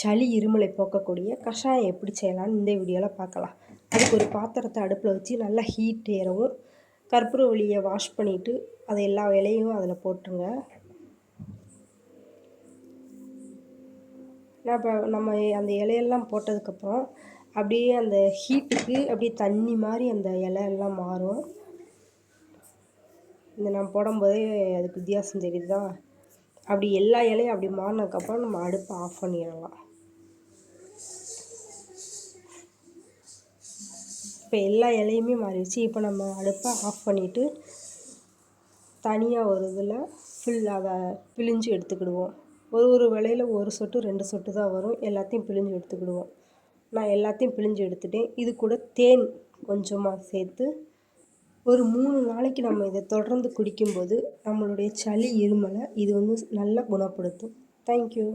சளி இருமலை போக்கக்கூடிய கஷாயம் எப்படி செய்யலாம்னு இந்த வீடியோவில் பார்க்கலாம். அதுக்கு ஒரு பாத்திரத்தை அடுப்பில் வச்சு நல்லா ஹீட் ஏறவும் கற்பூரவள்ளியை வாஷ் பண்ணிவிட்டு அதை எல்லா இலையும் அதில் போட்டுருங்க. இப்போ நம்ம அந்த இலையெல்லாம் போட்டதுக்கப்புறம் அப்படியே அந்த ஹீட்டுக்கு அப்படியே தண்ணி மாதிரி அந்த இலையெல்லாம் மாறும். இந்த நம்ம போடும்போதே அதுக்கு வித்தியாசம் தெரியுதா? அப்படி எல்லா இலையும் அப்படி மாறினதுக்கப்புறம் நம்ம அடுப்பை ஆஃப் பண்ணிடலாம். இப்போ எல்லா இலையுமே மாறிடுச்சு. இப்போ நம்ம அடுப்பை ஆஃப் பண்ணிவிட்டு தனியாக ஒரு இதில் அதை பிழிஞ்சு எடுத்துக்கிடுவோம். ஒரு விலையில் ஒரு சொட்டு 2 சொட்டு தான் வரும். எல்லாத்தையும் பிழிஞ்சு எடுத்துக்கிடுவோம். நான் எல்லாத்தையும் பிழிஞ்சு எடுத்துட்டேன். இது கூட தேன் கொஞ்சமாக சேர்த்து ஒரு 3 நாளைக்கு நம்ம இதை தொடர்ந்து குடிக்கும்போது நம்மளுடைய சளி இருமலை இது நல்லா குணப்படுத்தும். தேங்க்யூ.